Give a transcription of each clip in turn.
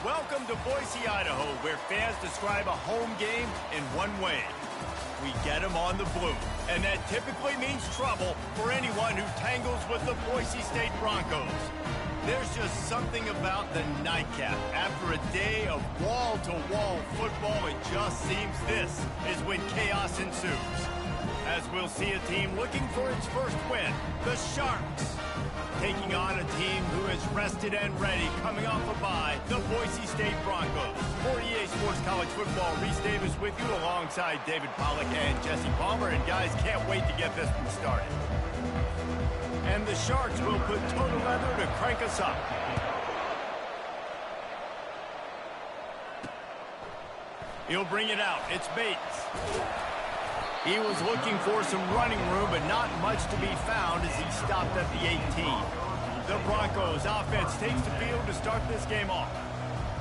Welcome to Boise, Idaho, where fans describe a home game in one way. We get them on the blue, and that typically means trouble for anyone who tangles with the Boise State Broncos. There's just something about the nightcap. After a day of wall-to-wall football, it just seems this is when chaos ensues. As we'll see a team looking for its first win, the Sharks, taking on a team who is rested and ready, coming off a bye, the Boise State Broncos. For EA Sports College Football, Reese Davis with you alongside David Pollack and Jesse Palmer. And guys, can't wait to get this one started. And the Sharks will put total leather to crank us up. He'll bring it out. It's Bates. He was looking for some running room, but not much to be found as he stopped at the 18. The Broncos offense takes the field to start this game off.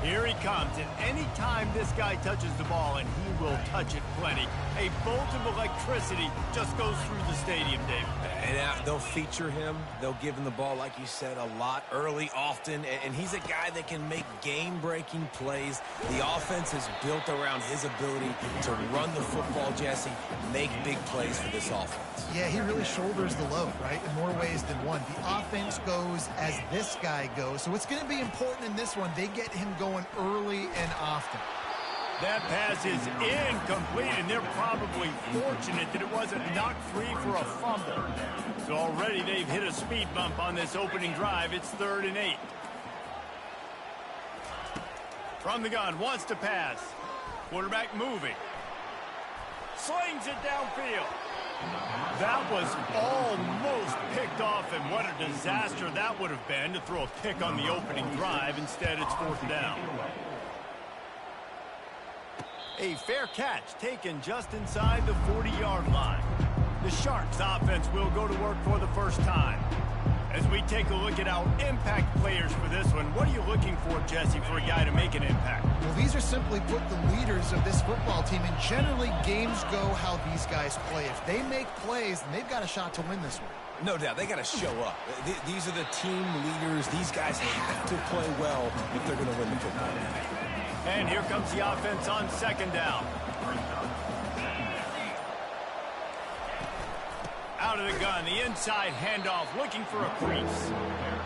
Here he comes, and any time this guy touches the ball, and he will touch it plenty, a bolt of electricity just goes through the stadium, David. And they'll feature him. They'll give him the ball, like you said, a lot, early, often. And he's a guy that can make game-breaking plays. The offense is built around his ability to run the football, Jesse, make big plays for this offense. Yeah, he really shoulders the load, right, in more ways than one. The offense goes as this guy goes. So it's going to be important in this one. They get him going early and often. That pass is incomplete, and they're probably fortunate that it wasn't knocked free for a fumble. So already they've hit a speed bump on this opening drive. It's 3rd and 8. From the gun, wants to pass. Quarterback moving. Slings it downfield. That was almost picked off, and what a disaster that would have been to throw a pick on the opening drive. Instead, it's 4th down. A fair catch taken just inside the 40-yard line. The Sharks offense will go to work for the first time. As we take a look at our impact players for this one, what are you looking for, Jesse, for a guy to make an impact? Well, these are simply put the leaders of this football team, and generally games go how these guys play. If they make plays, then they've got a shot to win this one. No doubt. They got to show up. These are the team leaders. These guys have to play well if they're going to win the football game. And here comes the offense on 2nd down. Out of the gun, the inside handoff, looking for a crease.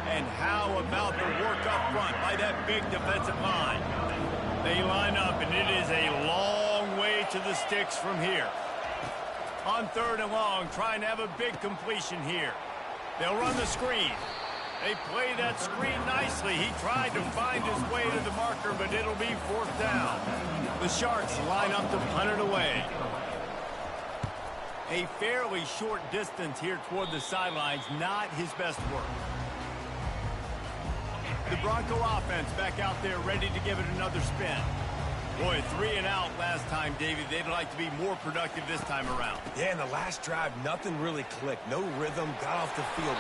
And how about the work up front by that big defensive line? They line up, and it is a long way to the sticks from here. On 3rd and long, trying to have a big completion here. They'll run the screen. They play that screen nicely. He tried to find his way to the marker, but it'll be 4th down. The Sharks line up to punt it away. A fairly short distance here toward the sidelines, not his best work. The Bronco offense back out there ready to give it another spin. Boy, 3 and out last time, David. They'd like to be more productive this time around. Yeah, in the last drive, nothing really clicked. No rhythm, got off the field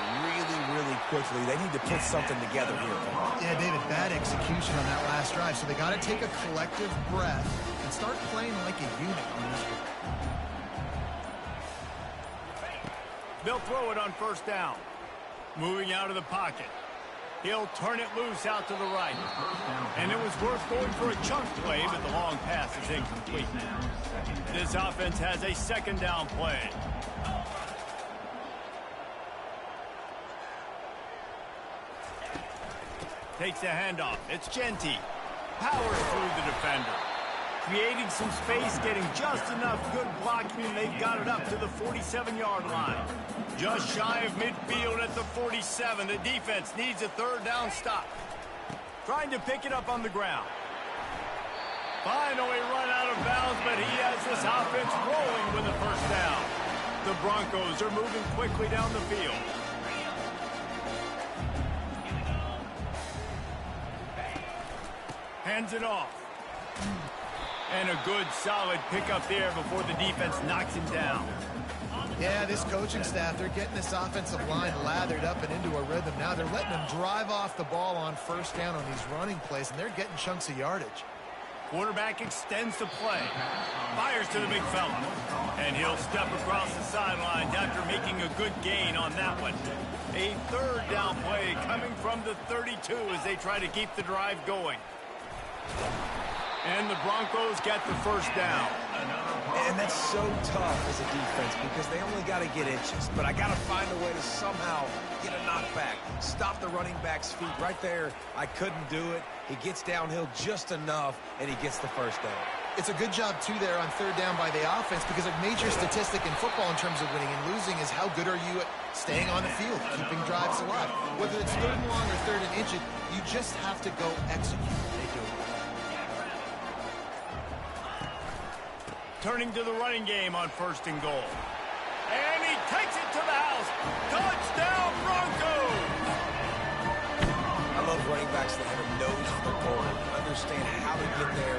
really quickly. They need to put something together here. Yeah, David, bad execution on that last drive. So they got to take a collective breath and start playing like a unit on this one. They'll throw it on 1st down. Moving out of the pocket. He'll turn it loose out to the right. And it was worth going for a chunk play, but the long pass is incomplete. This offense has a 2nd down play. Takes a handoff. It's Genty. Powers through the defender. Creating some space, getting just enough good blocking, and they've got it up to the 47-yard line. Just shy of midfield at the 47. The defense needs a 3rd down stop. Trying to pick it up on the ground. Finally run out of bounds, but he has this offense rolling with a 1st down. The Broncos are moving quickly down the field. Hands it off. And a good, solid pickup there before the defense knocks him down. Yeah, this coaching staff, they're getting this offensive line lathered up and into a rhythm. Now they're letting them drive off the ball on 1st down on these running plays, and they're getting chunks of yardage. Quarterback extends the play. Fires to the big fella. And he'll step across the sidelines after making a good gain on that one. A 3rd down play coming from the 32 as they try to keep the drive going. And the Broncos get the first down. And that's so tough as a defense because they only got to get inches. But I got to find a way to somehow get a knockback, stop the running back's feet. Right there, I couldn't do it. He gets downhill just enough, and he gets the first down. It's a good job, too, there on third down by the offense because a major statistic in football in terms of winning and losing is how good are you at staying on the field, keeping drives alive. Whether it's third and long or third and inches, you just have to go execute. They do it. Turning to the running game on first and goal. And he takes it to the house. Touchdown, Broncos! I love running backs that have a nose for the goal, understand how to get there,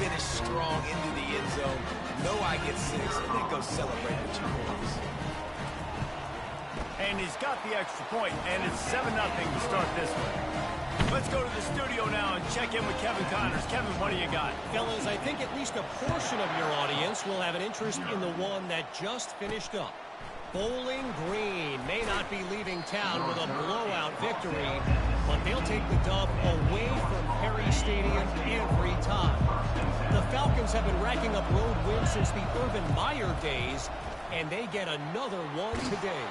finish strong into the end zone, know I get 6, and then go celebrate with 2 points. And he's got the extra point, and it's 7-0 to start this one. Let's go to the studio now and check in with Kevin Connors. Kevin, what do you got? Fellas, I think at least a portion of your audience will have an interest in the one that just finished up. Bowling Green may not be leaving town with a blowout victory, but they'll take the dub away from Perry Stadium every time. The Falcons have been racking up road wins since the Urban Meyer days, and they get another one today.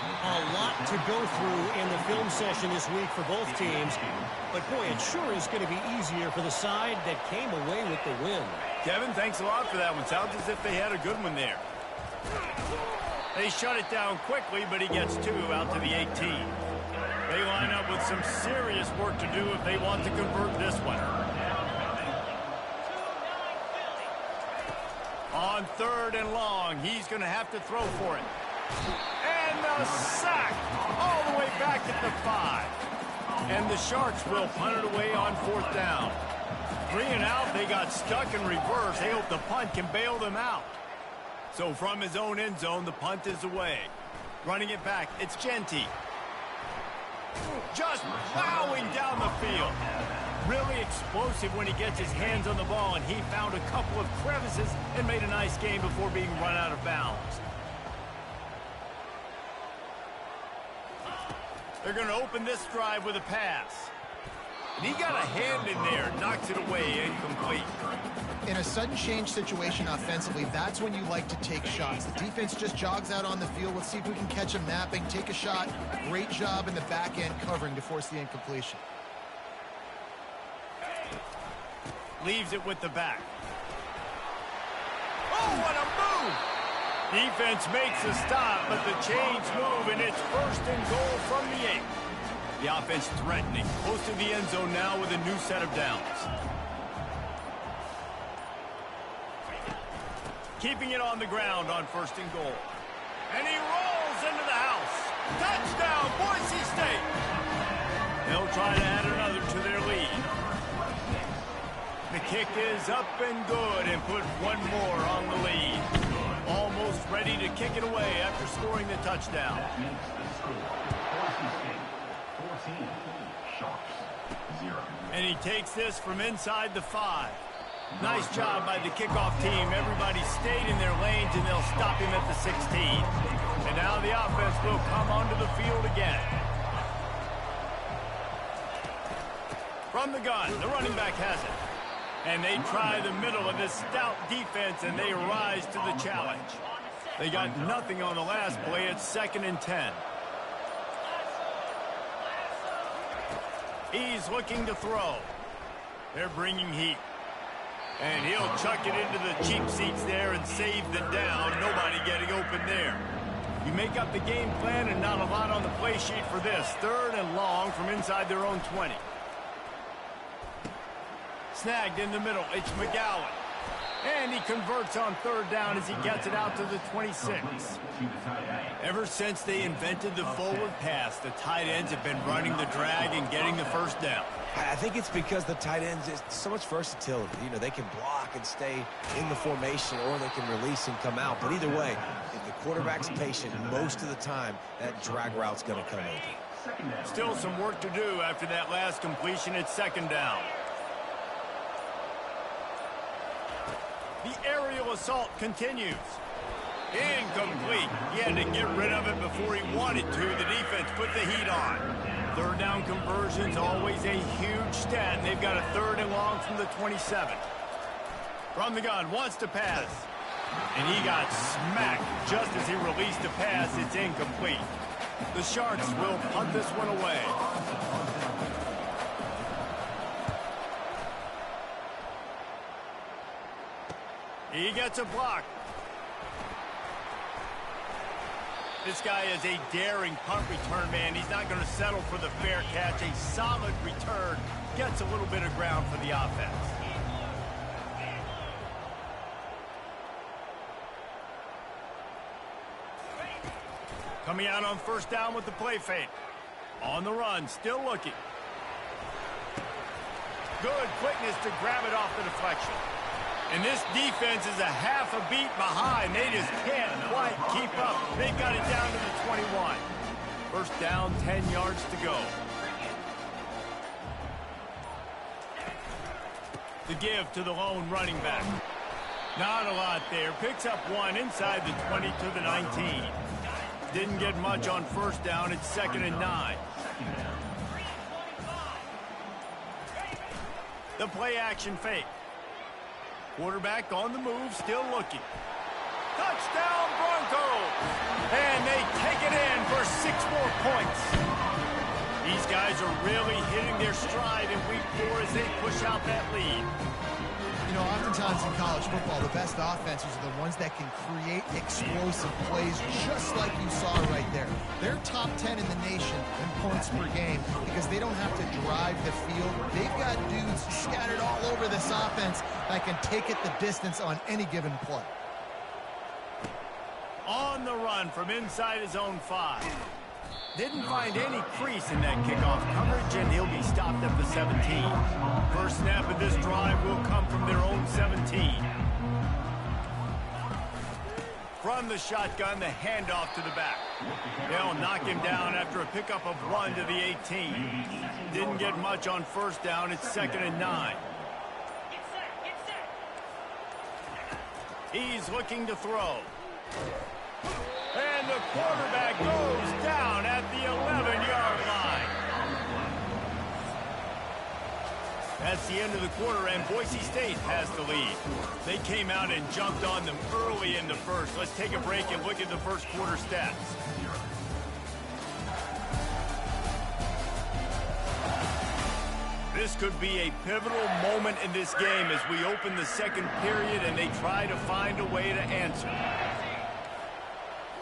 A lot to go through in the film session this week for both teams, but boy, it sure is going to be easier for the side that came away with the win. Kevin, thanks a lot for that one. Sounds as if they had a good one there. They shut it down quickly, but he gets 2 out to the 18. They line up with some serious work to do if they want to convert this one. On third and long, he's going to have to throw for it. And the sack all the way back at the 5. And the Sharks will punt it away on fourth down. 3 and out, they got stuck in reverse. They hope the punt can bail them out. So from his own end zone, the punt is away. Running it back, it's Genty. Just plowing down the field. Really explosive when he gets his hands on the ball, and he found a couple of crevices and made a nice game before being run out of bounds. They're going to open this drive with a pass. And he got a hand in there, knocks it away, incomplete. In a sudden change situation offensively, that's when you like to take shots. The defense just jogs out on the field. Let's see if we can catch him napping, take a shot. Great job in the back end covering to force the incompletion. Leaves it with the back. Oh, what a move! Defense makes a stop, but the chains move, and it's first and goal from the 8. The offense threatening, close to the end zone now with a new set of downs. Keeping it on the ground on first and goal. And he rolls into the house. Touchdown, Boise State! They'll try to add another to their lead. The kick is up and good and put one more on the lead. Almost ready to kick it away after scoring the touchdown. And he takes this from inside the 5. Nice job by the kickoff team. Everybody stayed in their lanes, and they'll stop him at the 16. And now the offense will come onto the field again. From the gun, the running back has it. And they try the middle of this stout defense, and they rise to the challenge. They got nothing on the last play. It's 2nd and 10. He's looking to throw. They're bringing heat. And he'll chuck it into the cheap seats there and save the down. Nobody getting open there. You make up the game plan and not a lot on the play sheet for this. 3rd and long from inside their own 20. Snagged in the middle. It's McGowan. And he converts on 3rd down as he gets it out to the 26. Ever since they invented the forward pass, the tight ends have been running the drag and getting the first down. I think it's because the tight ends is so much versatility. You know, they can block and stay in the formation, or they can release and come out. But either way, if the quarterback's patient, most of the time, that drag route's going to come open. Still some work to do after that last completion. It's 2nd down. The aerial assault continues. Incomplete. He had to get rid of it before he wanted to. The defense put the heat on. Third down conversion's always a huge stat, and they've got a 3rd and long from the 27. From the gun, wants to pass. And he got smacked just as he released the pass. It's incomplete. The Sharks will punt this one away. He gets a block. This guy is a daring punt return man. He's not going to settle for the fair catch. A solid return. Gets a little bit of ground for the offense. Coming out on 1st down with the play fake. On the run, still looking. Good quickness to grab it off the deflection. And this defense is a half a beat behind. They just can't quite keep up. They've got it down to the 21. 1st down, 10 yards to go. The give to the lone running back. Not a lot there. Picks up 1 inside the 20 to the 19. Didn't get much on 1st down. It's 2nd and 9. The play action fake. Quarterback on the move, still looking. Touchdown Broncos! And they take it in for 6 more points. These guys are really hitting their stride in week 4 as they push out that lead. You know, oftentimes in college football, the best offenses are the ones that can create explosive plays, just like you saw right there. They're top 10 in the nation in points per game because they don't have to drive the field. They've got dudes scattered all over this offense that can take it the distance on any given play. On the run from inside his own 5. Didn't find any crease in that kickoff coverage, and he'll be stopped at the 17. First snap of this drive will come from their own 17. From the shotgun, the handoff to the back. They'll knock him down after a pickup of 1 to the 18. Didn't get much on 1st down. It's 2nd and 9. He's looking to throw. And the quarterback goes down at the 11-yard line. That's the end of the quarter, and Boise State has the lead. They came out and jumped on them early in the 1st. Let's take a break and look at the 1st quarter stats. This could be a pivotal moment in this game as we open the 2nd period and they try to find a way to answer.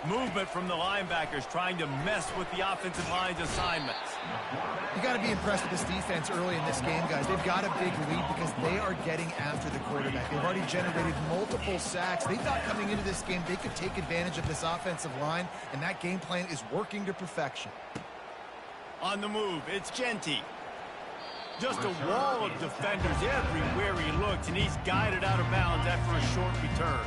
Movement from the linebackers trying to mess with the offensive line's assignments. You got to be impressed with this defense early in this game, guys. They've got a big lead because they are getting after the quarterback. They've already generated multiple sacks. They thought coming into this game they could take advantage of this offensive line, and that game plan is working to perfection. On the move, it's Genty. Just a wall of defenders everywhere he looks, and he's guided out of bounds after a short return.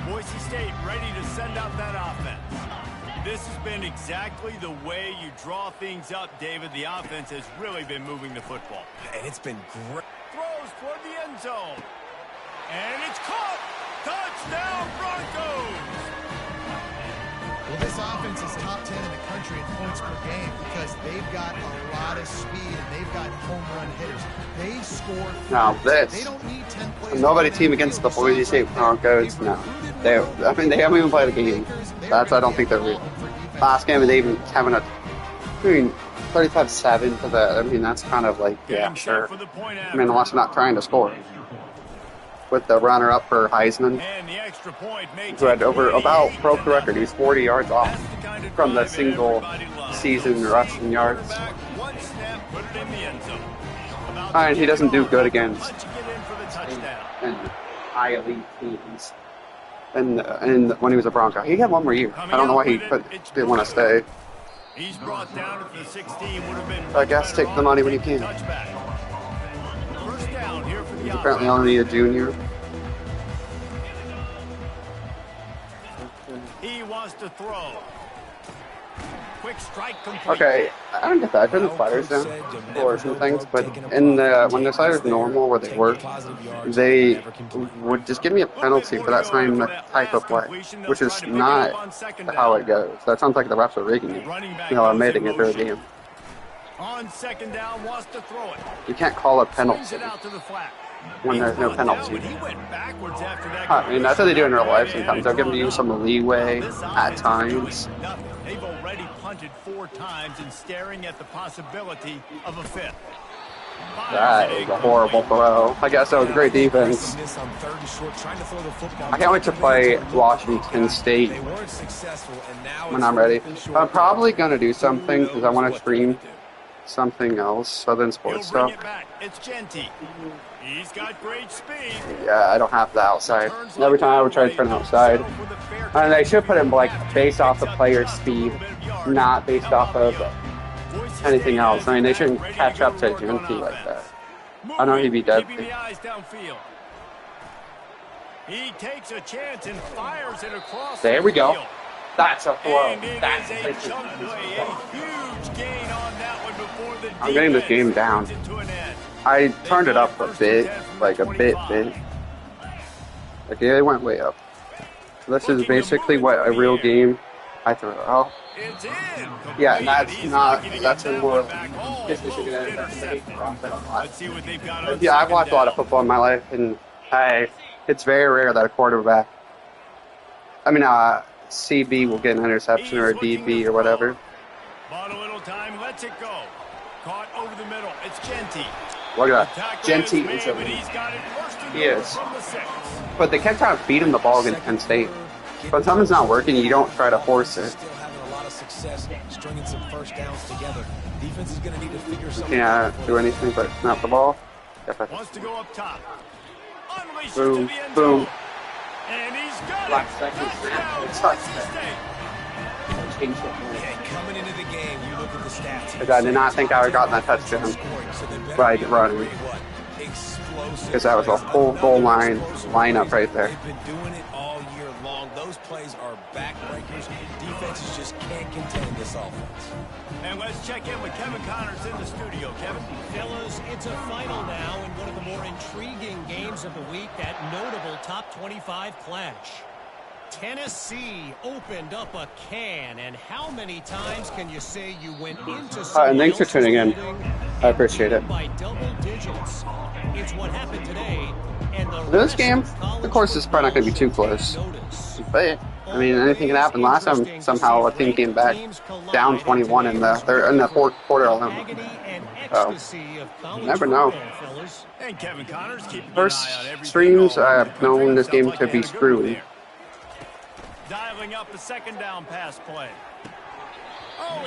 Boise State ready to send out that offense. This has been exactly the way you draw things up, David. The offense has really been moving the football. And it's been great. Throws toward the end zone. And it's caught! Touchdown Broncos! Well, this offense is top 10 in the country in points per game because they've got a lot of speed and they've got home run hitters. They score. Now this. They don't need 10 plays. Nobody team against the Boise State Broncos. No, they haven't even played a game. I don't think they're real. Last game they even having a 35-7 to that. I mean, that's kind of like, yeah, sure. I mean, unless you're not trying to score. With the runner-up for Heisman, who had broke the record. He was 40 yards off from the single-season rushing yards. And he doesn't do good against high elite teams. And when he was a Bronco, he had one more year. I don't know why he didn't want to stay. He's brought down at the 16. I guess take the money when you can. He's apparently only a junior. He wants to throw. Quick strike complete. Okay, I don't get that. I turn the sliders down for some things, but when the sliders normal where they work, they would just give me a penalty for that same type of play, which is not how it goes. That sounds like the refs are rigging it, admitting it through a game. On second down, wants to throw it. You can't call a penalty It out to the flat. when there's no penalty. He went backwards after that. I mean, that's what they do in real life sometimes. They'll give you some leeway at times. They've already punted 4 times and staring at the possibility of a 5th. That is a horrible throw. I guess that was a great defense. I can't wait to play Washington State when I'm ready. I'm probably going to do something because I want to stream something else, Southern sports stuff. It's Genty. He's got great speed. Yeah, I don't have the outside. Every time I would try to turn outside. And they should put him like based off the player's speed, not based off of anything else. I mean, they shouldn't catch up to Genty like that. I know he'd be dead. He takes a chance and fires it across. There we go. That's a throw. That's a huge gain on that one before the I'm getting this game down. I turned it up a bit, like a bit. Like it went way up. This is basically what a real game I threw. Oh. Yeah, and that's a more. Yeah, I've watched a lot of football in my life, and it's very rare that a quarterback, CB will get an interception or a DB or whatever. Bought a little time, lets it go. Caught over the middle. It's Genty. Look at that. Genty is he is. But they kept trying to feed him the ball against Penn State. But when something's not working, you don't try to force it. Success stringing some first downs together. Defense is going to need to figure something out. Can't do anything but snap the ball. Wants to go up top. Boom, boom. And he's got Black seconds. It's coming into the game, you look at the stats. I did not think I would have gotten that touchdown by running. Because that was a full goal line lineup right there. They've been doing it all year long. Those plays are backbreakers. Defenses just can't contain this offense. And let's check in with Kevin Connors in the studio. Kevin? Fellas, it's a final now in one of the more intriguing games of the week, that notable top 25 clash. Tennessee opened up a can, and how many times can you say you went into and thanks for tuning in. I appreciate it. By double digits. It's what happened today, and this game, of course, is probably not going to be too close. But I mean, anything can happen. Last time, somehow a team came back down 21 in the fourth quarter alone. So, never know. First streams, I have known this game to be screwy. Dialing up the second down pass play. Oh,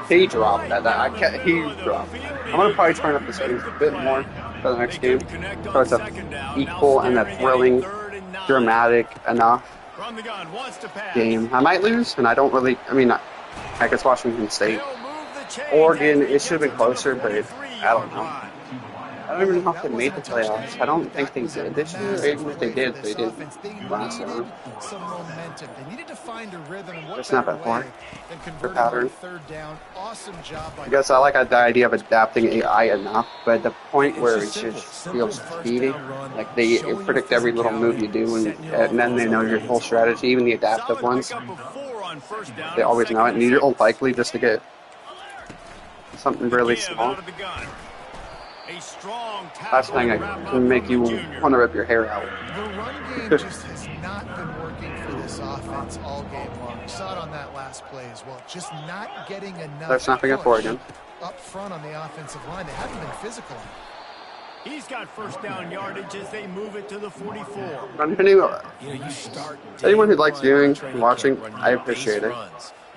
he dropped that. He dropped. I'm gonna probably turn up the speed a bit more for the next game, so it's equal and a thrilling, dramatic enough game. I might lose, and I don't really. I guess Washington State, Oregon. It should have been closer, but I don't know. I don't even know if they made the playoffs. I don't think they did this year. Even if they did last year. Just not that far. For pattern. I guess I like the idea of adapting AI enough, but at the point where it just feels speedy, like they predict every little move you do, and then they know your whole strategy, even the adaptive ones. They always know it, and you're likely just to get something really small. That's the thing that can make you want to rip your hair out. The run game just has not been working for this offense all game long. We saw it on that last play as well. Just not getting enough. They're snapping it for again. Up front on the offensive line. They haven't been physical. He's got first down yardage as they move it to the 44. Anyone who likes viewing and watching, I appreciate it.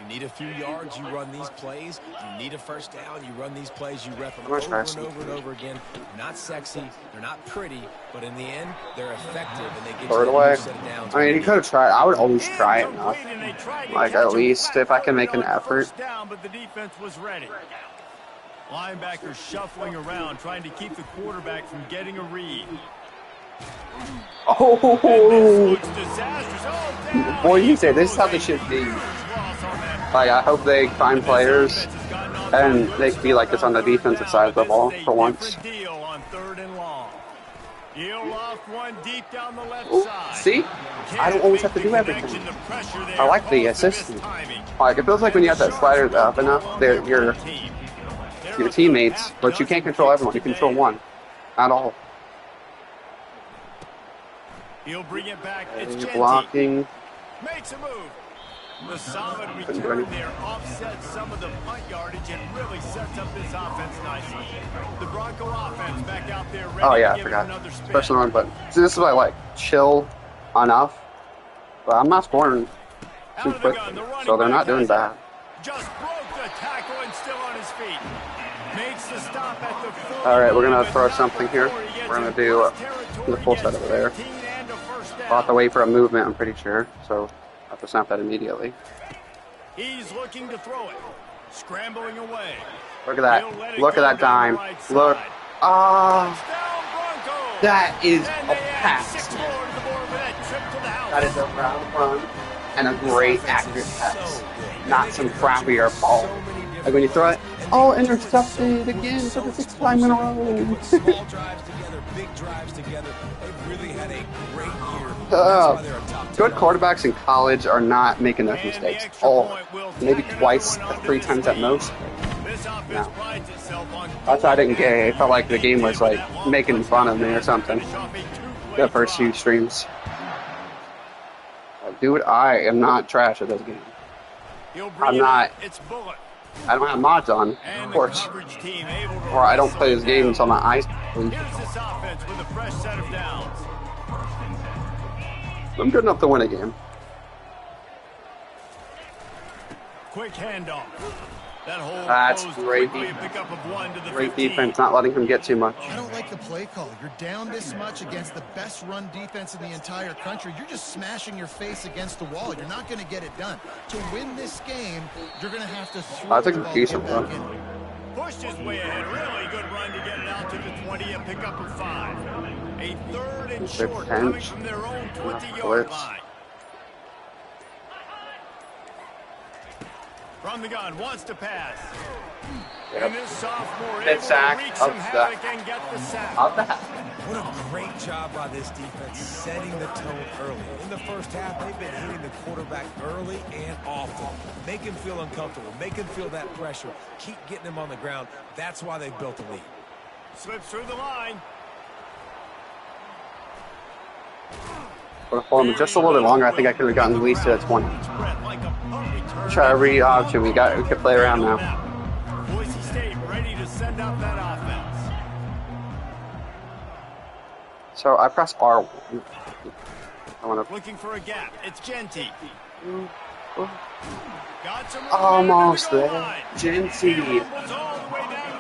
You need a few yards, you run these plays. You need a first down, you run these plays. You rep them over and over and over again. They're not sexy, they're not pretty, but in the end, they're effective and they get you a set of downs. I mean, he could have tried. I would always try enough. Like, at least if I can make an effort. But the defense was ready. Linebackers shuffling around, trying to keep the quarterback from getting a read. Oh! Boy, you say this is how they should be. Like, I hope they find players and they can be like this on the defensive side of the ball for once. Ooh, see? I don't always have to do everything. I like the assistant. Like, it feels like when you have that slider up enough, your teammates, but you can't control everyone. You control one. Not all. He'll bring it back. It's blocking. Makes a move. The solid return there offsets some of the punt yardage and really sets up this offense nicely. The Bronco offense back out there ready to give it another spin. Special run, but see, this is what I like. Chill enough, but I'm not scoring too quick, so they're not doing bad. Just broke the tackle and still on his feet. Makes the stop at the 40. All right, we're gonna throw something here. We're gonna do the full set over there. We'll have to wait for a movement, I'm pretty sure. So I have to snap that immediately. He's looking to throw it. Scrambling away. Look at that. Look at that dime. Look. Ah. That is a pass. That is a round run and a great accurate pass. Not some crappier ball. Like when you throw it, oh, intercepted again for the 6th time in a row. Small drives together, big drives together. They've really had a great year. Good quarterbacks in college are not making those mistakes. Oh, maybe twice, 3 times at most. No. That's why I didn't care. It felt like the game was like making fun of me or something. The first few streams. Dude, I am not trash at this game. I'm not. I don't have mods on, of course. Or I don't play this game until my eyes bleed. I'm good enough to win a game. Quick handoff. That's great defense. Great defense, not letting him get too much. I don't like the play call. You're down this much against the best run defense in the entire country. You're just smashing your face against the wall. You're not going to get it done. To win this game, you're going to have to throw the ball back in. Pushed his way ahead. Really good run to get it out to the 20 and pick up a 5. A 3rd and short coming from their own 20-yard line. From the gun, wants to pass. Yep. And this sophomore able to reach some havoc and get the sack. What a great job by this defense setting the tone early. In the first half, they've been hitting the quarterback early and often. Make him feel uncomfortable. Make him feel that pressure. Keep getting him on the ground. That's why they've built a lead. Slips through the line. Would have fallen just a little bit longer. I think I could have gotten at least to the 20. Try every option we got. We could play around now. Boise State ready to send out that offense. So I press R1. I want to. Looking for a gap. It's Genty. Got some almost there. Genty. All the way down to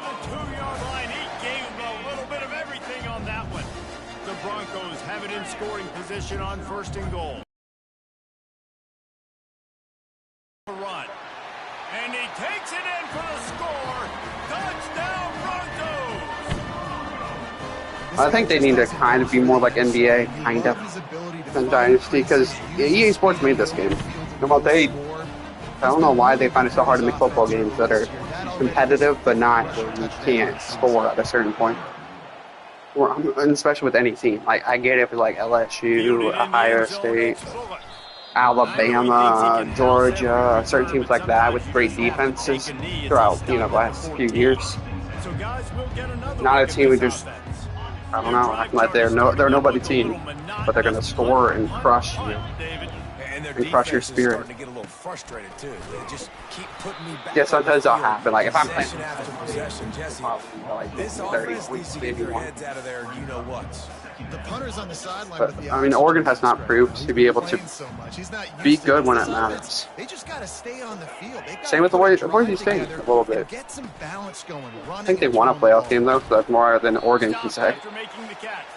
the 2-yard line. He gave a little bit of everything on that one. The Broncos have it in scoring position on 1st and goal. Run. And he takes it in for the score. Touchdown Broncos. I think they need to kind of be more like NBA, kind of, than Dynasty, because EA Sports made this game. I don't know why they find it so hard to make football games that are competitive, but not where you can't score at a certain point. Or, and especially with any team. Like, I get it for like LSU, Ohio State, Alabama, Georgia, certain teams like that with great defenses throughout, the last few years. Not a team who just, I don't know, acting like they're nobody team, but they're going to score and crush you. And crush your spirit. To get a little frustrated too. They just keep putting me back. Yeah, sometimes that'll happen. Like if I'm playing like this 30 weeks, maybe one. The punter's on the sideline. But I mean, Oregon has not proved to be able to be good when it matters. They just got to stay on the field. Same with the Boise State a little bit. Get some balance going. I think they won a playoff game though, so that's more than Oregon can say.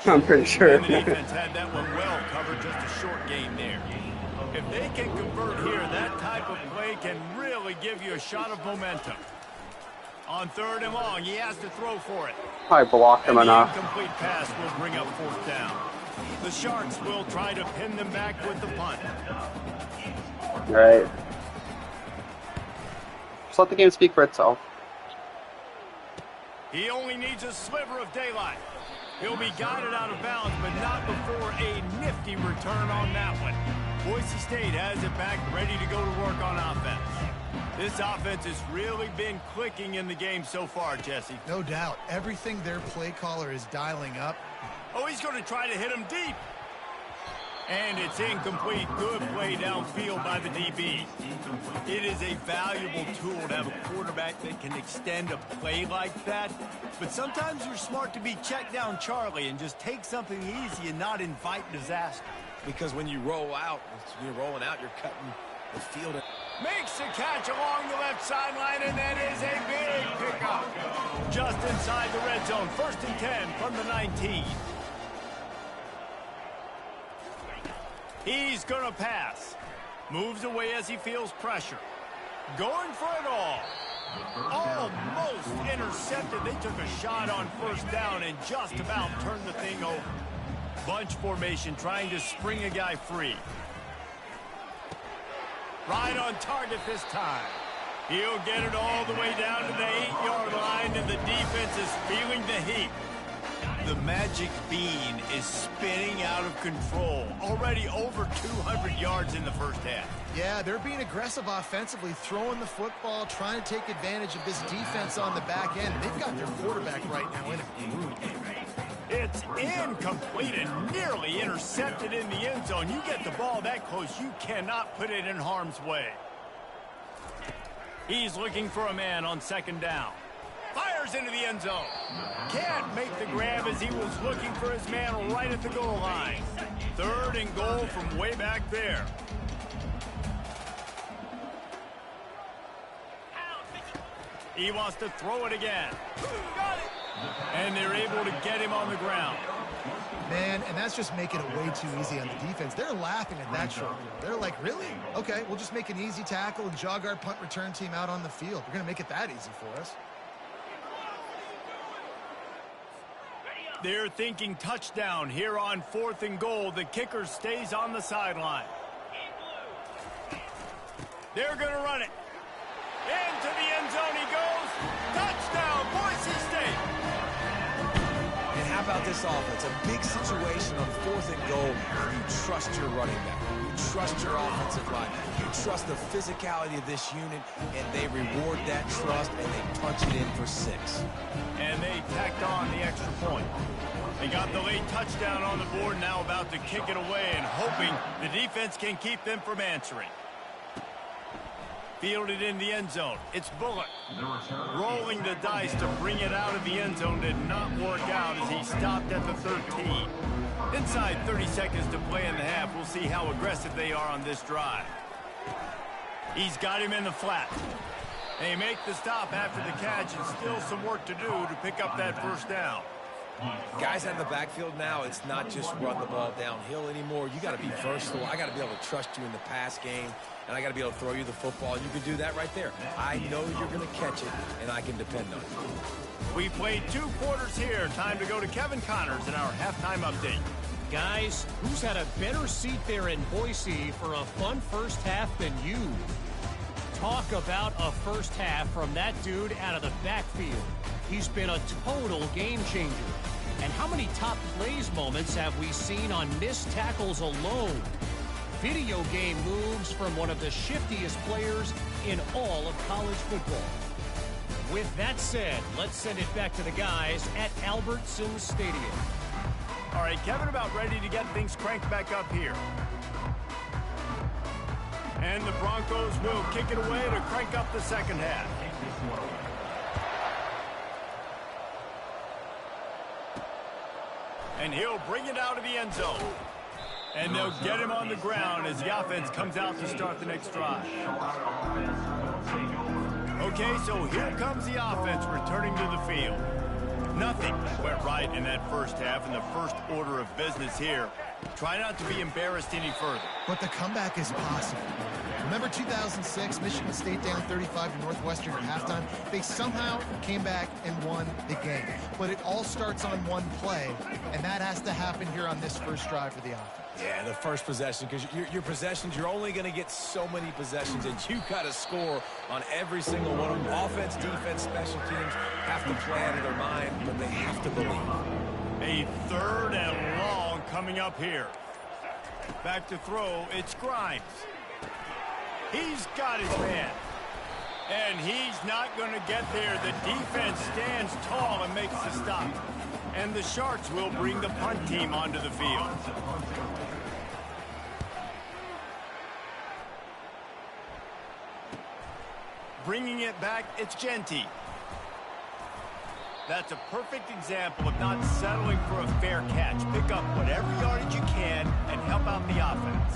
I'm pretty sure. The defense had that one well covered, just a short game there. If they can convert here, that type of play can really give you a shot of momentum. On 3rd and long, he has to throw for it. Probably blocked him enough. Incomplete pass will bring up 4th down. The Sharks will try to pin them back with the punt. All right. Just let the game speak for itself. He only needs a sliver of daylight. He'll be guided out of bounds, but not before a nifty return on that one. Boise State has it back, ready to go to work on offense. This offense has really been clicking in the game so far, Jesse. No doubt. Everything their play caller is dialing up. Oh, he's going to try to hit him deep. And it's incomplete. Good play downfield by the DB. It is a valuable tool to have a quarterback that can extend a play like that. But sometimes you're smart to be check down Charlie and just take something easy and not invite disaster. Because when you roll out, when you're rolling out, you're cutting the field. Makes the catch along the left sideline, and that is a big pickup. Just inside the red zone. 1st and 10 from the 19. He's going to pass. Moves away as he feels pressure. Going for it all. Almost intercepted. They took a shot on 1st down and just about turned the thing over. Bunch formation trying to spring a guy free. Right on target this time. He'll get it all the way down to the 8-yard line, and the defense is feeling the heat. The magic bean is spinning out of control. Already over 200 yards in the first half. Yeah, they're being aggressive offensively, throwing the football, trying to take advantage of this defense on the back end. They've got their quarterback right now in a groove. It's incomplete and nearly intercepted in the end zone. You get the ball that close, you cannot put it in harm's way. He's looking for a man on 2nd down. Fires into the end zone. Can't make the grab as he was looking for his man right at the goal line. 3rd and goal from way back there. He wants to throw it again. Got it. And they're able to get him on the ground. Man, and that's just making it way too easy on the defense. They're laughing at that short. They're like, really? Okay, we'll just make an easy tackle and jog our punt return team out on the field. We're going to make it that easy for us. They're thinking touchdown here on 4th and goal. The kicker stays on the sideline. They're going to run it. Into the end zone he goes. Touchdown, Boise State. And how about this offense? A big situation on 4th and goal. You trust your running back. You trust your offensive line. You trust the physicality of this unit, and they reward that trust, and they punch it in for 6. And they tacked on the extra point. They got the late touchdown on the board, now about to kick it away and hoping the defense can keep them from answering. Fielded in the end zone. It's Bullock. Rolling the dice to bring it out of the end zone did not work out as he stopped at the 13. Inside 30 seconds to play in the half. We'll see how aggressive they are on this drive. He's got him in the flat. They make the stop after the catch, and still some work to do to pick up that 1st down. Guys out of the backfield now, it's not just run the ball downhill anymore. You got to be versatile. I got to be able to trust you in the pass game, and I got to be able to throw you the football. You can do that right there. I know you're going to catch it, and I can depend on it. We played 2 quarters here. Time to go to Kevin Connors in our halftime update. Guys, who's had a better seat there in Boise for a fun first half than you? Talk about a first half from that dude out of the backfield. He's been a total game changer. And how many top plays moments have we seen on missed tackles alone? Video game moves from one of the shiftiest players in all of college football. With that said, let's send it back to the guys at Albertson Stadium. All right, Kevin, about ready to get things cranked back up here. And the Broncos will kick it away to crank up the second half. And he'll bring it out of the end zone. And they'll get him on the ground as the offense comes out to start the next drive. Okay, so here comes the offense returning to the field. Nothing went right in that first half, in the first order of business here. Try not to be embarrassed any further. But the comeback is possible. Remember 2006, Michigan State down 35 to Northwestern at halftime? They somehow came back and won the game. But it all starts on one play, and that has to happen here on this first drive for the offense. Yeah, the first possession, because your possessions, you're only going to get so many possessions, and you got to score on every single one of them. Offense, defense, special teams have to play out of their mind, but they have to believe. A 3rd and long coming up here. Back to throw, it's Grimes. He's got his man. And he's not going to get there. The defense stands tall and makes the stop. And the Sharks will bring the punt team onto the field. Bringing it back, it's Genty. That's a perfect example of not settling for a fair catch. Pick up whatever yardage you can and help out the offense.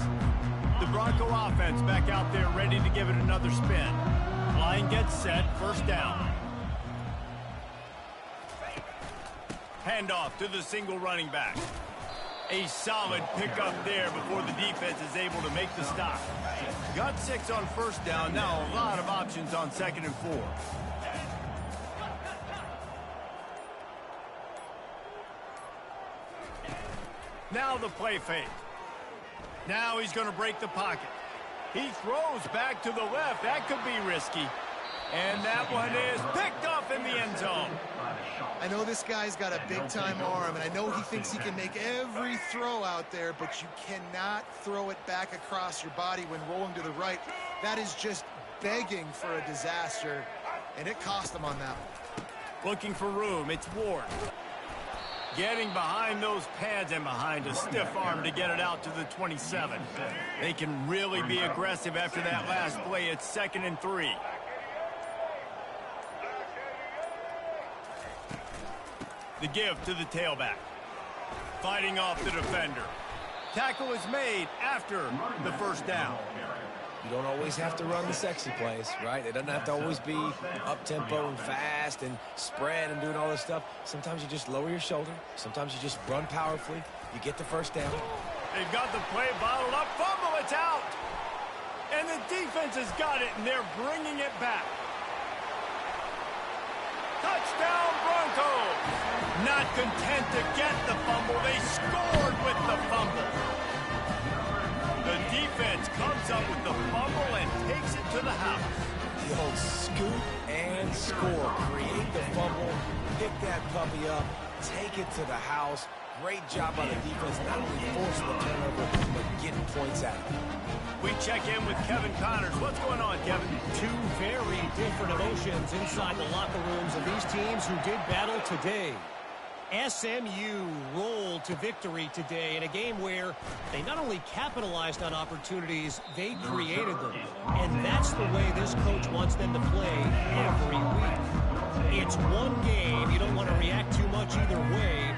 The Bronco offense back out there ready to give it another spin. Line gets set, first down. Handoff to the single running back. A solid pickup there before the defense is able to make the stop. Got 6 on first down, now a lot of options on 2nd and 4. Now the play fake. Now he's going to break the pocket. He throws back to the left. That could be risky. And that one is picked up in the end zone. I know this guy's got a big-time arm, and I know he thinks he can make every throw out there, but you cannot throw it back across your body when rolling to the right. That is just begging for a disaster, and it cost him on that one. Looking for room, it's Ward. Getting behind those pads and behind a stiff arm to get it out to the 27. They can really be aggressive after that last play. It's 2nd and 3. The give to the tailback. Fighting off the defender. Tackle is made after the first down. You don't always have to run the sexy plays, right? It doesn't have to always be up-tempo and fast and spread and doing all this stuff. Sometimes you just lower your shoulder. Sometimes you just run powerfully. You get the first down. They've got the play bottled up. Fumble, it's out. And the defense has got it, and they're bringing it back. Touchdown, Broncos! Not content to get the fumble, they scored with the fumble. The defense comes up with the fumble and takes it to the house. The old scoop and score. Create the fumble, pick that puppy up, take it to the house. Great job by the defense, not only forcing the turnover, but getting points out of it. We check in with Kevin Connors. What's going on, Kevin? Two very different emotions inside the locker rooms of these teams who did battle today. SMU rolled to victory today in a game where they not only capitalized on opportunities, they created them. And that's the way this coach wants them to play every week. It's one game. You don't want to react too much either way.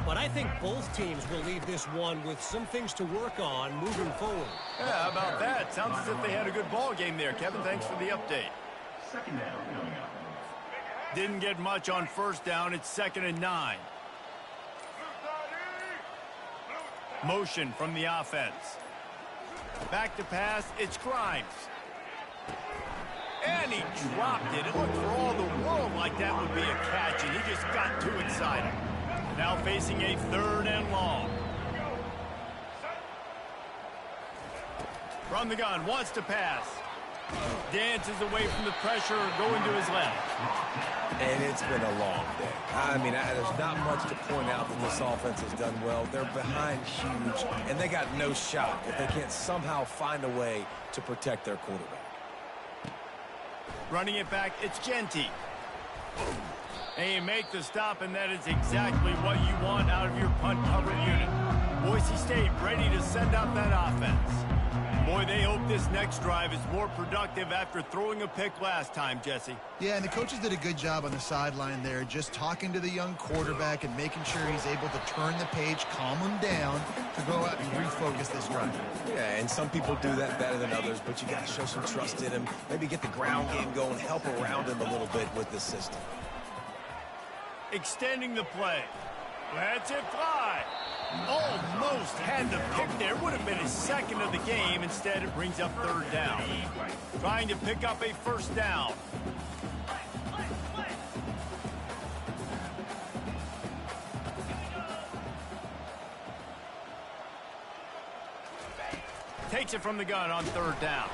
But I think both teams will leave this one with some things to work on moving forward. Yeah, how about that? Sounds as if they had a good ball game there. Kevin, thanks for the update. Didn't get much on first down. It's 2nd and 9. Motion from the offense. Back to pass. It's Grimes. And he dropped it. It looked for all the world like that would be a catch, and he just got too excited. Now facing a 3rd and long. From the gun, wants to pass. Dances away from the pressure, going to his left. And it's been a long day. I mean, there's not much to point out that this offense has done well. They're behind huge, and they got no shot if they can't somehow find a way to protect their quarterback. Running it back, it's Genty. And you make the stop, and that is exactly what you want out of your punt cover unit. Boise State ready to send out that offense. Boy, they hope this next drive is more productive after throwing a pick last time, Jesse. Yeah, and the coaches did a good job on the sideline there, just talking to the young quarterback and making sure he's able to turn the page, calm him down, to go out and refocus this drive. Yeah, and some people do that better than others, but you got to show some trust in him. Maybe get the ground game going, help around him a little bit with this system. Extending the play. Lets it fly. Almost had the pick there. Would have been his 2nd of the game. Instead, it brings up 3rd down. Trying to pick up a first down. Takes it from the gun on 3rd down.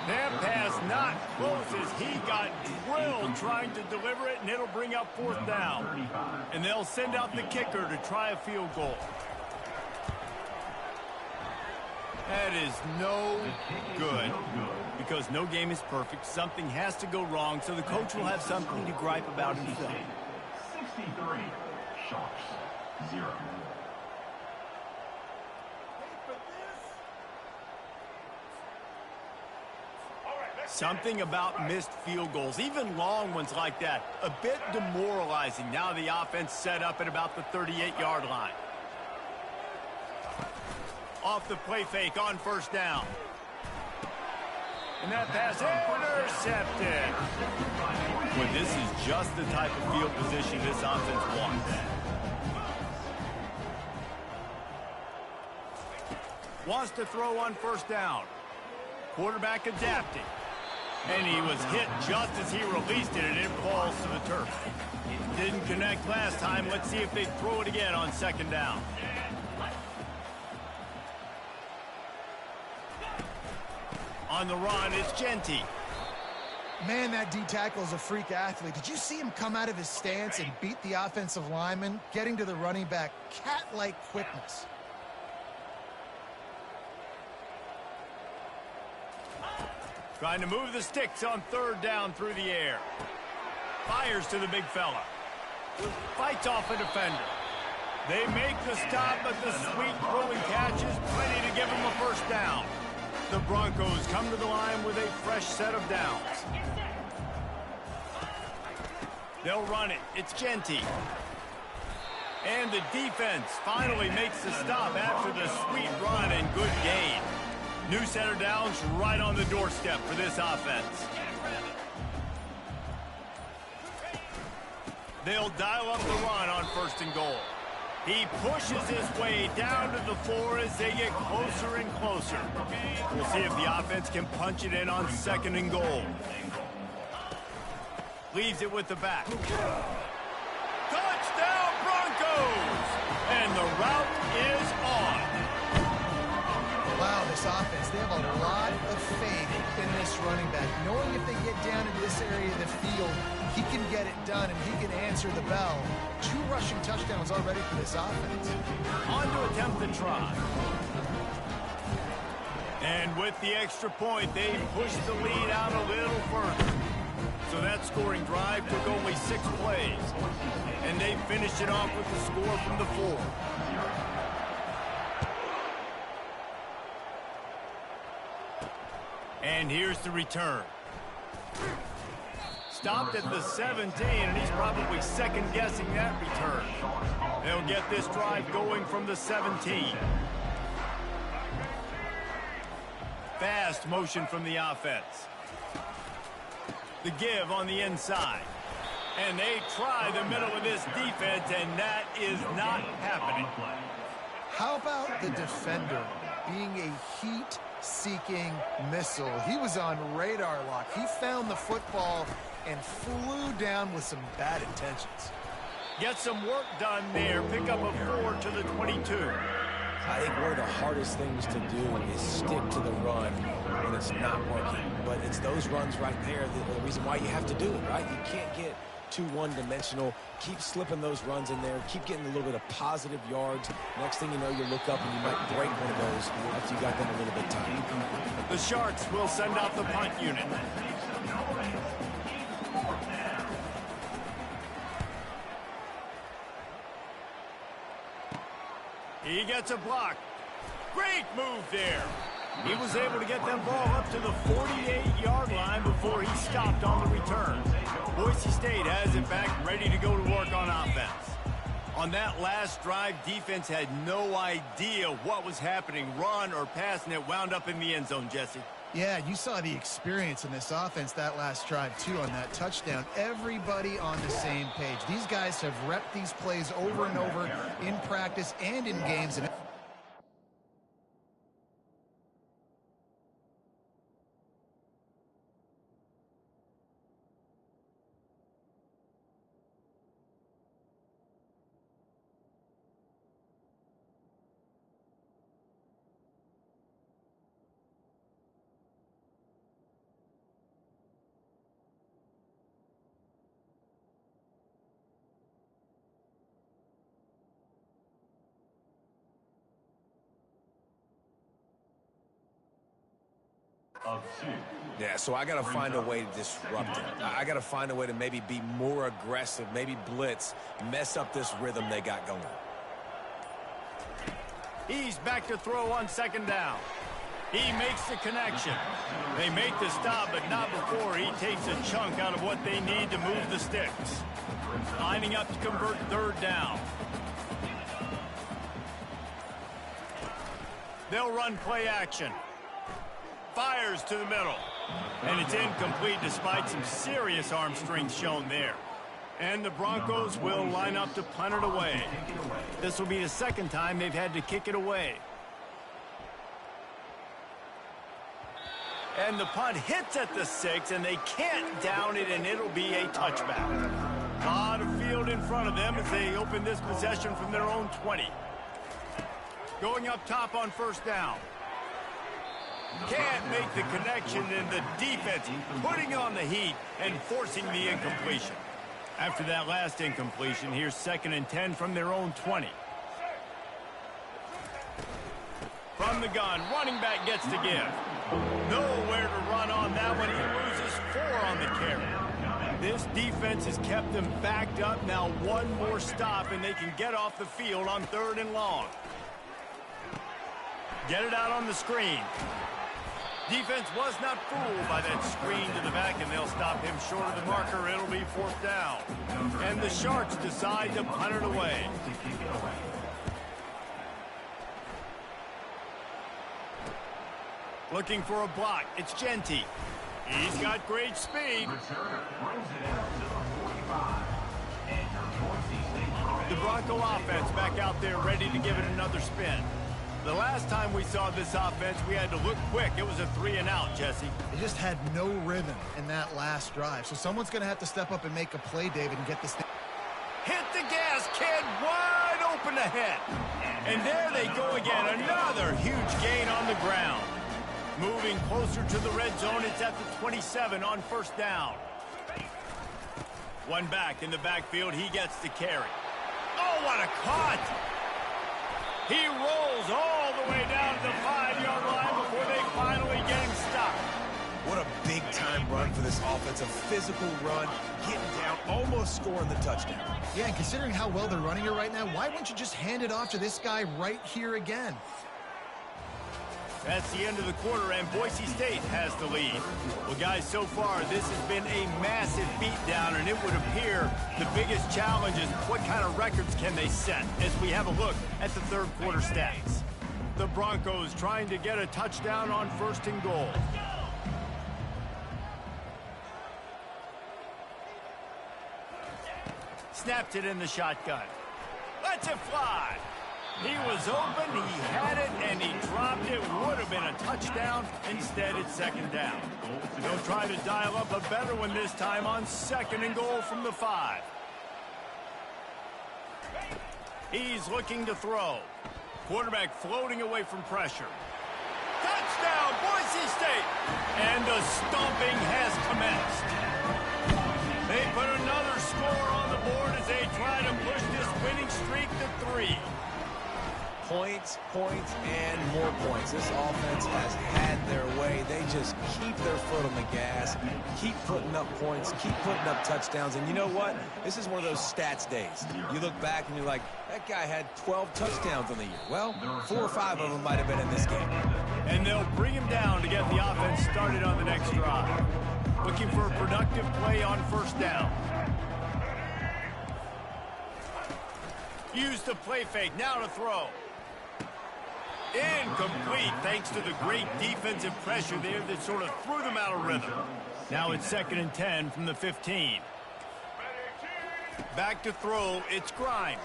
That pass not close as he got drilled trying to deliver it, and it'll bring up 4th down. And they'll send out the kicker to try a field goal. That is no good because no game is perfect. Something has to go wrong, so the coach will have something to gripe about himself. 63, Sharks, 0. Something about missed field goals, even long ones like that, a bit demoralizing. Now the offense set up at about the 38-yard line. Off the play fake on first down. And that pass intercepted. Well, this is just the type of field position this offense wants. Wants to throw on first down. Quarterback adapting. And he was hit just as he released it, and it falls to the turf. Didn't connect last time. Let's see if they throw it again on second down. On the run, it's Genty. Man, that D-tackle is a freak athlete. Did you see him come out of his stance and beat the offensive lineman, getting to the running back? Cat-like quickness. Trying to move the sticks on third down through the air. Fires to the big fella. Fights off a defender. They make the stop, but the sweet throw and catch is plenty to give them a first down. The Broncos come to the line with a fresh set of downs. They'll run it. It's Genty. And the defense finally makes the stop after the sweet run and good gain. New set of downs right on the doorstep for this offense. They'll dial up the run on first and goal. He pushes his way down to the floor as they get closer and closer. We'll see if the offense can punch it in on second and goal. Leaves it with the back. Touchdown Broncos! And the route is on. Wow, this offense, they have a lot of faith in this running back. Knowing if they get down into this area of the field, he can get it done and he can answer the bell. 2 rushing touchdowns already for this offense. On to attempt the try. And with the extra point, they push the lead out a little further. So that scoring drive took only 6 plays. And they finished it off with the score from the 4. And here's the return. Stopped at the 17, and he's probably second-guessing that return. They'll get this drive going from the 17. Fast motion from the offense. The give on the inside. And they try the middle of this defense, and that is not happening. How about the defender being a heat-seeking missile? He was on radar lock. He found the football and flew down with some bad intentions. Get some work done there. Pick up a 4 to the 22. I think one of the hardest things to do is stick to the run when it's not working. But it's those runs right there the reason why you have to do it, right? You can't get too one-dimensional. Keep slipping those runs in there. Keep getting a little bit of positive yards. Next thing you know, you look up and you might break one of those after you got them a little bit tight. The Sharks will send out the punt unit. He gets a block. Great move there. He was able to get that ball up to the 48-yard line before he stopped on the return. Boise State has it back, ready to go to work on offense. On that last drive, defense had no idea what was happening, run or pass, and it wound up in the end zone, Jesse. Yeah, you saw the experience in this offense that last drive, too, on that touchdown. Everybody on the same page. These guys have repped these plays over and over in practice and in games. And of 2. Yeah, so I got to find a way to disrupt it. I got to find a way to maybe be more aggressive, maybe blitz, mess up this rhythm they got going. He's back to throw on 2nd down. He makes the connection. They make the stop, but not before he takes a chunk out of what they need to move the sticks. Lining up to convert 3rd down. They'll run play action. Fires to the middle. And it's incomplete despite some serious arm strength shown there. And the Broncos will line up to punt it away. This will be the 2nd time they've had to kick it away. And the punt hits at the 6, and they can't down it, and it'll be a touchback. A lot of field in front of them as they open this possession from their own 20. Going up top on 1st down. Can't make the connection, and the defense putting on the heat and forcing the incompletion. After that last incompletion, here's 2nd and 10 from their own 20. From the gun, running back gets to give. Nowhere to run on that one. He loses 4 on the carry. This defense has kept them backed up. Now one more stop, and they can get off the field on 3rd and long. Get it out on the screen. Defense was not fooled by that screen to the back, and they'll stop him short of the marker. It'll be 4th down. And the Sharks decide to punt it away. Looking for a block. It's Genty. He's got great speed. The Bronco offense back out there ready to give it another spin. The last time we saw this offense, we had to look quick. It was a 3-and-out, Jesse. They just had no rhythm in that last drive. So someone's going to have to step up and make a play, David, and get this thing. Hit the gas, kid. Wide open ahead. And there they go again. Another huge gain on the ground. Moving closer to the red zone. It's at the 27 on 1st down. One back in the backfield. He gets the carry. Oh, what a cut! He rolls all the way down to the 5-yard line before they finally get him stopped. What a big-time run for this offense. A physical run, getting down, almost scoring the touchdown. Yeah, and considering how well they're running it right now, why wouldn't you just hand it off to this guy right here again? That's the end of the quarter, and Boise State has the lead. Well, guys, so far, this has been a massive beatdown, and it would appear the biggest challenge is what kind of records can they set as we have a look at the 3rd quarter stats. The Broncos trying to get a touchdown on 1st and goal. Snaps it in the shotgun. Lets it fly. He was open, he had it, and he dropped it. Would have been a touchdown. Instead, it's 2nd down. They'll try to dial up a better one this time on 2nd and goal from the 5. He's looking to throw. Quarterback floating away from pressure. Touchdown, Boise State! And the stomping has commenced. They put another score on the board as they try to push this winning streak to 3. Points, points, and more points. This offense has had their way. They just keep their foot on the gas, keep putting up points, keep putting up touchdowns. And you know what? This is one of those stats days. You look back and you're like, that guy had 12 touchdowns on the year. Well, 4 or 5 of them might have been in this game. And they'll bring him down to get the offense started on the next drive. Looking for a productive play on 1st down. Use the play fake. Now to throw. Incomplete, thanks to the great defensive pressure there that sort of threw them out of rhythm. Now it's 2nd and 10 from the 15. Back to throw, it's Grimes.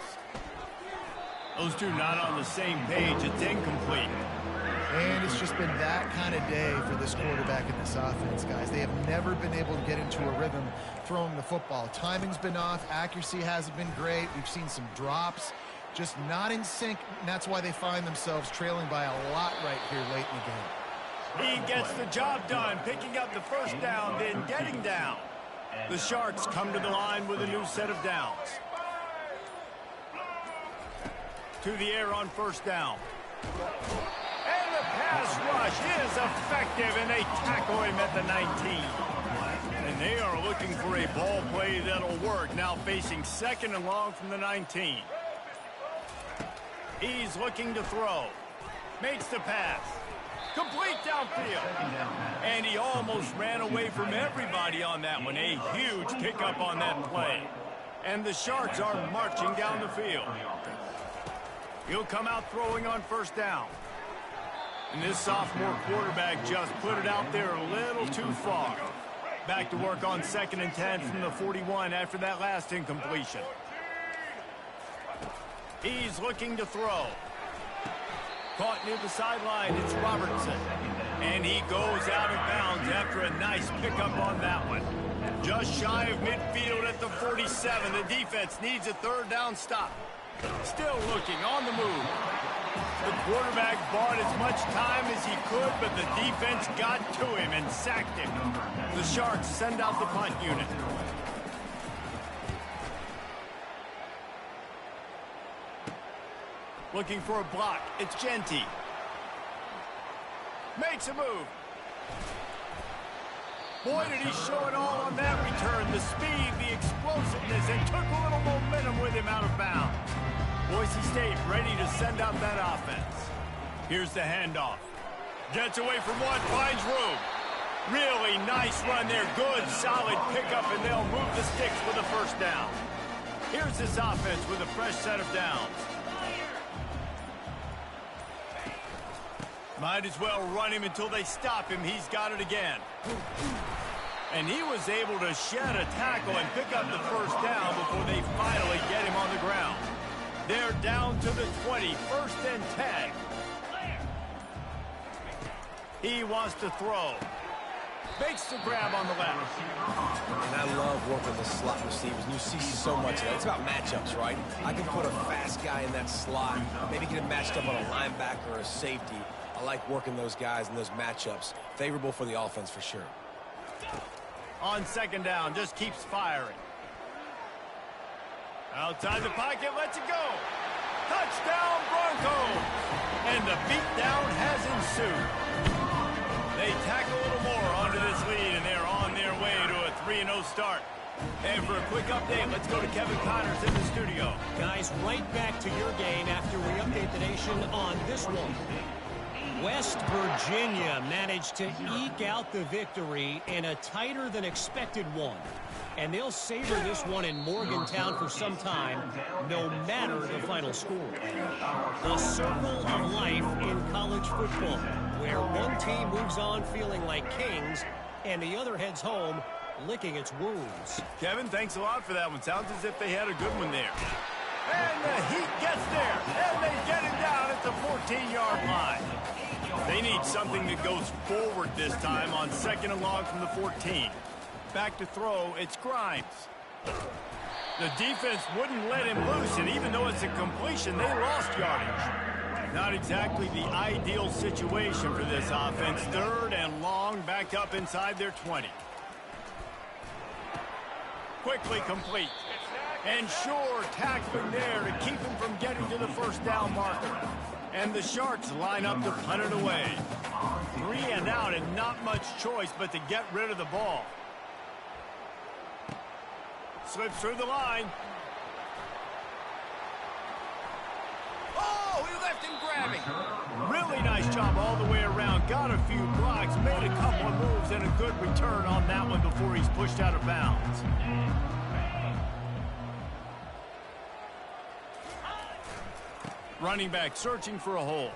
Those two not on the same page. It's incomplete. And it's just been that kind of day for this quarterback in this offense, guys. They have never been able to get into a rhythm throwing the football. Timing's been off. Accuracy hasn't been great. We've seen some drops. Just not in sync, and that's why they find themselves trailing by a lot right here late in the game. He gets the job done, picking up the 1st down, then getting down. The Sharks come to the line with a new set of downs. To the air on 1st down. And the pass rush is effective, and they tackle him at the 19. And they are looking for a ball play that'll work, now facing 2nd and long from the 19. He's looking to throw. Makes the pass. Complete downfield. And he almost ran away from everybody on that one. A huge pickup on that play. And the Sharks are marching down the field. He'll come out throwing on 1st down. And this sophomore quarterback just put it out there a little too far. Back to work on 2nd and 10 from the 41 after that last incompletion. He's looking to throw. Caught near the sideline, it's Robertson. And he goes out of bounds after a nice pickup on that one. Just shy of midfield at the 47. The defense needs a 3rd down stop. Still looking on the move. The quarterback bought as much time as he could, but the defense got to him and sacked him. The Sharks send out the punt unit. Looking for a block. It's Genty. Makes a move. Boy, did he show it all on that return. The speed, the explosiveness, and took a little momentum with him out of bounds. Boise State ready to send out that offense. Here's the handoff. Gets away from one, finds room. Really nice run there. Good, solid pickup, and they'll move the sticks with a 1st down. Here's this offense with a fresh set of downs. Might as well run him until they stop him. He's got it again. And he was able to shed a tackle and pick up the 1st down before they finally get him on the ground. They're down to the 20, 1st and 10. He wants to throw. Makes the grab on the left. And I love working the slot receivers. And you see so much of that. It's about matchups, right? I can put a fast guy in that slot, maybe get him matched up on a linebacker or a safety. I like working those guys in those matchups. Favorable for the offense for sure. On 2nd down, just keeps firing. Outside the pocket, lets it go. Touchdown, Broncos! And the beatdown has ensued. They tack a little more onto this lead, and they're on their way to a 3-0 start. And for a quick update, let's go to Kevin Connors in the studio. Guys, right back to your game after we update the nation on this one. West Virginia managed to eke out the victory in a tighter-than-expected one. And they'll savor this one in Morgantown for some time, no matter the final score. The circle of life in college football, where one team moves on feeling like kings, and the other heads home licking its wounds. Kevin, thanks a lot for that one. Sounds as if they had a good one there. And the Heat gets there, and they get him down at the 14-yard line. They need something that goes forward this time on 2nd and long from the 14. Back to throw, it's Grimes. The defense wouldn't let him loose, and even though it's a completion, they lost yardage. Not exactly the ideal situation for this offense. 3rd and long, back up inside their 20. Quickly complete. And sure, tackling there to keep him from getting to the 1st down marker. And the Sharks line up to punt it away. 3 and out, and not much choice but to get rid of the ball. Slips through the line. Oh, he left him grabbing. Really nice job all the way around. Got a few blocks, made a couple of moves, and a good return on that one before he's pushed out of bounds. Running back searching for a hole.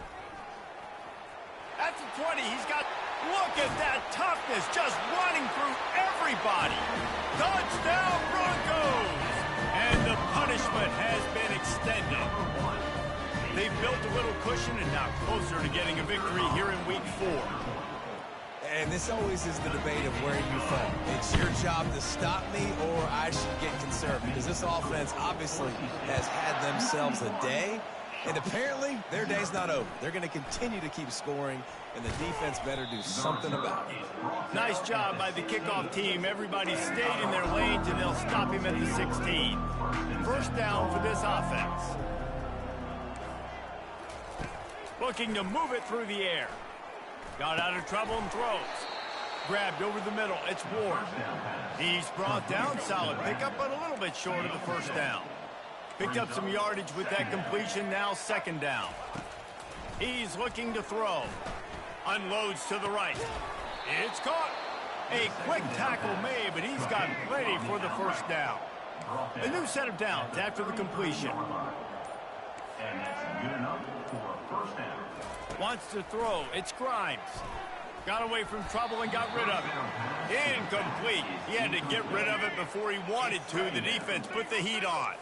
At the 20, he's got, look at that toughness, just running through everybody. Touchdown, Broncos! And the punishment has been extended. They've built a little cushion and now closer to getting a victory here in week 4. And this always is the debate of where you fall. It's your job to stop me or I should get conservative, because this offense obviously has had themselves a day. And apparently, their day's not over. They're going to continue to keep scoring, and the defense better do something about it. Nice job by the kickoff team. Everybody stayed in their lanes, and they'll stop him at the 16. 1st down for this offense. Looking to move it through the air. Got out of trouble and throws. Grabbed over the middle. It's Ward. He's brought down. Solid pickup, but a little bit short of the first down. Picked up some yardage with that completion. Now second down. He's looking to throw. Unloads to the right. It's caught. A quick tackle made, but he's got plenty for the first down. A new set of downs after the completion. And that's good enough for a first down. Wants to throw. It's Grimes. Got away from trouble and got rid of it. Incomplete. He had to get rid of it before he wanted to. The defense put the heat on.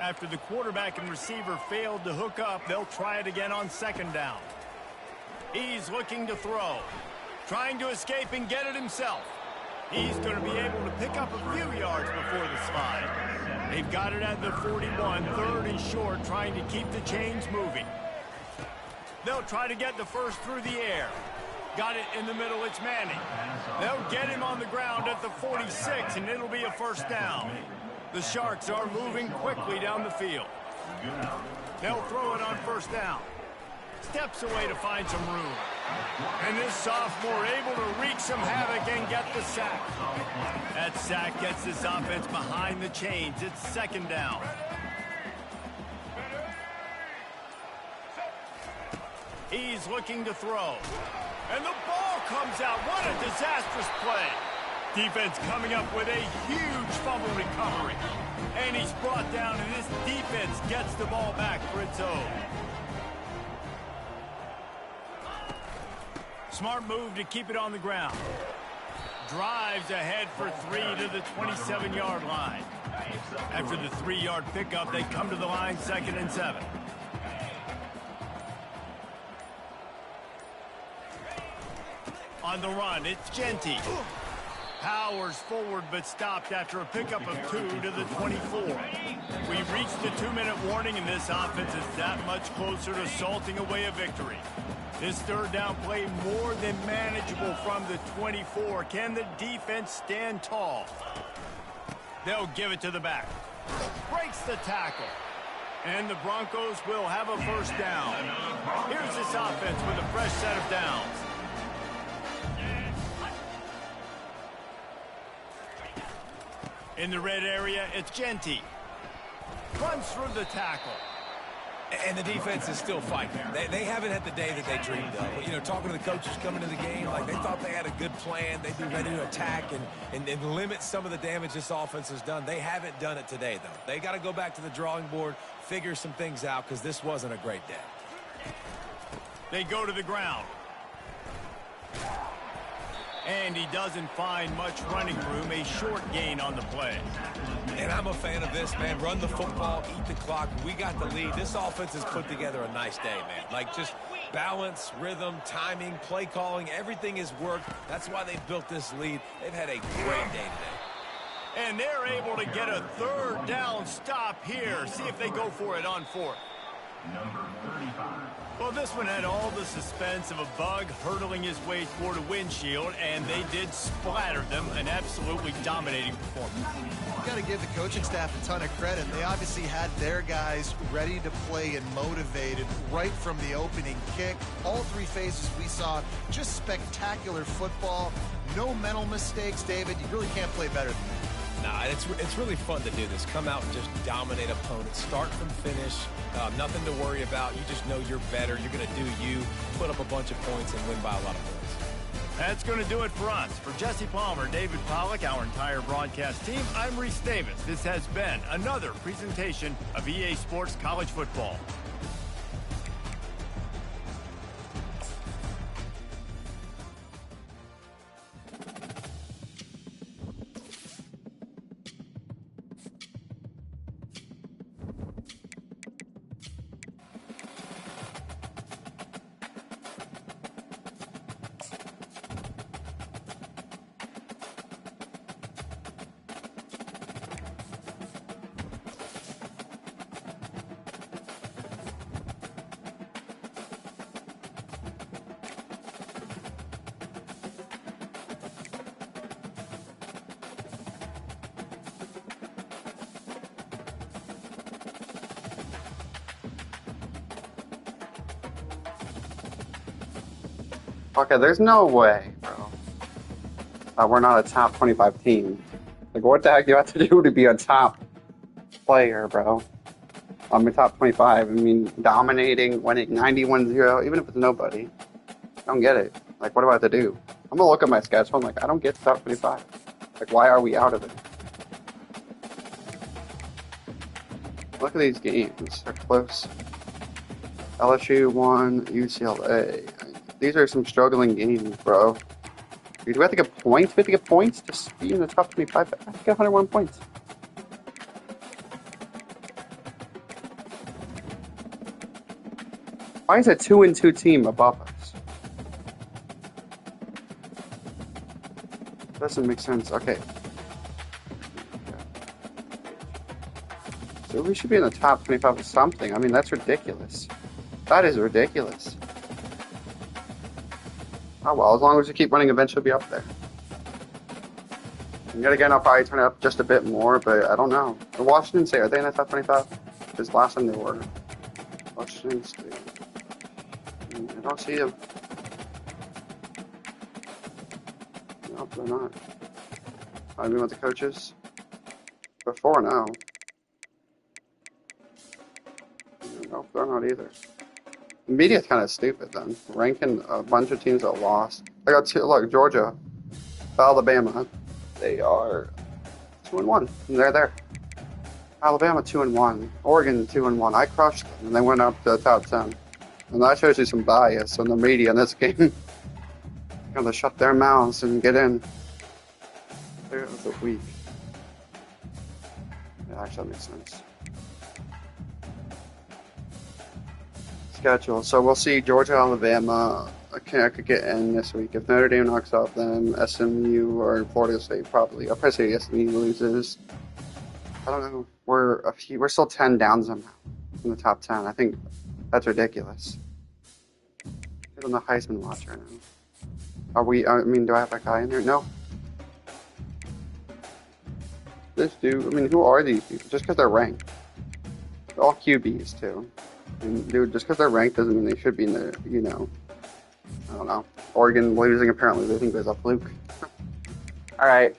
After the quarterback and receiver failed to hook up, they'll try it again on second down. He's looking to throw. Trying to escape and get it himself. He's going to be able to pick up a few yards before the slide. They've got it at the 41, third and short, trying to keep the chains moving. They'll try to get the first through the air. Got it in the middle, it's Manning. They'll get him on the ground at the 46, and it'll be a first down. The Sharks are moving quickly down the field. They'll throw it on first down. Steps away to find some room. And this sophomore able to wreak some havoc and get the sack. That sack gets this offense behind the chains. It's second down. He's looking to throw. And the ball comes out. What a disastrous play. Defense coming up with a huge fumble recovery. And he's brought down, and this defense gets the ball back for its own. Smart move to keep it on the ground. Drives ahead for 3 to the 27-yard line. After the 3-yard pickup, they come to the line, 2nd and 7. On the run, it's Genty. Powers forward, but stopped after a pickup of 2 to the 24. We've reached the 2-minute warning, and this offense is that much closer to salting away a victory. This third down play more than manageable from the 24. Can the defense stand tall? They'll give it to the back. Breaks the tackle. And the Broncos will have a first down. Here's this offense with a fresh set of downs. In the red area, it's Genty. Runs through the tackle. And the defense is still fighting. They haven't had the day that they dreamed of. You know, talking to the coaches coming to the game, like they thought they had a good plan. They'd be ready to attack and limit some of the damage this offense has done. They haven't done it today, though. They got to go back to the drawing board, figure some things out, because this wasn't a great day. They go to the ground. And he doesn't find much running room, a short gain on the play. And I'm a fan of this, man. Run the football, eat the clock. We got the lead. This offense has put together a nice day, man. Like just balance, rhythm, timing, play calling, everything has worked. That's why they built this lead. They've had a great day today. And they're able to get a third down stop here. See if they go for it on 4th. Number 35. Well, this one had all the suspense of a bug hurtling his way toward a windshield, and they did splatter them. An absolutely dominating performance. You've got to give the coaching staff a ton of credit. They obviously had their guys ready to play and motivated right from the opening kick. All 3 phases we saw, just spectacular football. No mental mistakes, David. You really can't play better than that. Nah, it's really fun to do this. Come out and just dominate opponents. Start from finish. Nothing to worry about. You just know you're better. You're going to do you, put up a bunch of points, and win by a lot of points. That's going to do it for us. For Jesse Palmer, David Pollack, our entire broadcast team, I'm Reese Davis. This has been another presentation of EA Sports College Football. Okay, there's no way, bro. We're not a top 25 team. Like, what the heck do you have to do to be a top player, bro? I'm a top 25. I mean, dominating, winning 91-0, even if it's nobody. I don't get it. Like, what do I have to do? I'm gonna look at my schedule. I'm like, I don't get to top 25. Like, why are we out of it? Look at these games. They're close. LSU won, UCLA. These are some struggling games, bro. Do we have to get points? We have to get points to be in the top 25. I have to get 101 points. Why is a 2-2 team above us? Doesn't make sense. Okay. So we should be in the top 25 of something. I mean, that's ridiculous. That is ridiculous. Oh well, as long as we keep winning, eventually we'll be up there. And yet again, I'll probably turn it up just a bit more, but I don't know. The Washington State, are they in the top 25? Because last time they were. Washington State. I don't see them. Nope, they're not. I've been with the coaches. Before now. Nope, they're not either. The media's kind of stupid then. Ranking a bunch of teams that lost. I got two. Look, Georgia, Alabama. They are 2-1. And they're there. Alabama 2-1. Oregon 2-1. I crushed them, and they went up to the top 10. And that shows you some bias on the media in this game. Gotta shut their mouths and get in. It was a week. Yeah, actually, that makes sense. Schedule. So we'll see Georgia, Alabama. I could get in this week. If Notre Dame knocks off them, SMU or Florida State probably. I'll probably say SMU loses. I don't know. We're still 10 down somehow in the top 10. I think that's ridiculous. Get on the Heisman watch right now. Are we? I mean, do I have that guy in there? No. This dude. I mean, who are these people? Just because they're ranked. They're all QBs too. And dude, just because they're ranked doesn't mean they should be in there, you know. I don't know. Oregon losing, apparently they think there's a fluke. Alright.